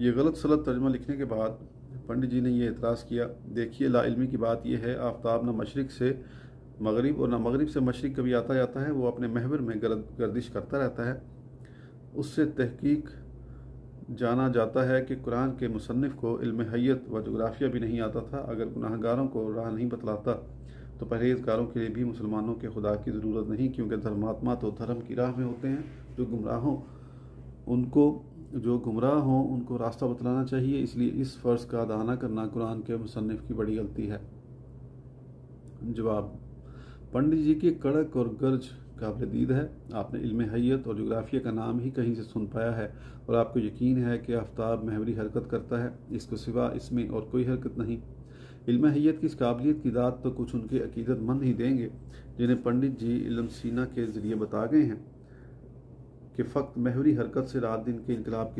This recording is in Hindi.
ये गलत सलत तर्जमा लिखने के बाद पंडित जी ने ये एतराज़ किया, देखिए लाइल्मी की बात यह है, आफ्ताब न मशरिक़ से मगरिब और न मगरिब से मशरिक़ कभी आता जाता है, वो अपने महवर में गर्दिश करता रहता है। उससे तहकीक जाना जाता है कि कुरान के मुसन्निफ़ को इल्म हय्यत व जोग्राफिया भी नहीं आता था। अगर गुनाहगारों को राह नहीं बतलाता तो परहेज़गारों के लिए भी मुसलमानों के खुदा की ज़रूरत नहीं, क्योंकि धर्मात्मा तो धर्म की राह में होते हैं। जो गुमराह हों उनको रास्ता बतलाना चाहिए। इसलिए इस फ़र्ज़ का अदा न करना कुरान के मुसन्निफ़ की बड़ी गलती है। जवाब: पंडित जी की कड़क और गर्ज काबिल दीद है। आपने इल्म हय्यत और जोग्राफिया का नाम ही कहीं से सुन पाया है और आपको यकीन है कि आफ्ताब महवरी हरकत करता है, इसको सिवा इसमें और कोई हरकत नहीं। इल्म हय्यत की इस काबिलियत की दात तो कुछ उनके अकीदतमंद ही देंगे जिन्हें पंडित जी इल्म सीना के ज़रिए बता गए हैं कि फ़क्त महवरी हरकत से रात दिन के इनकलाब की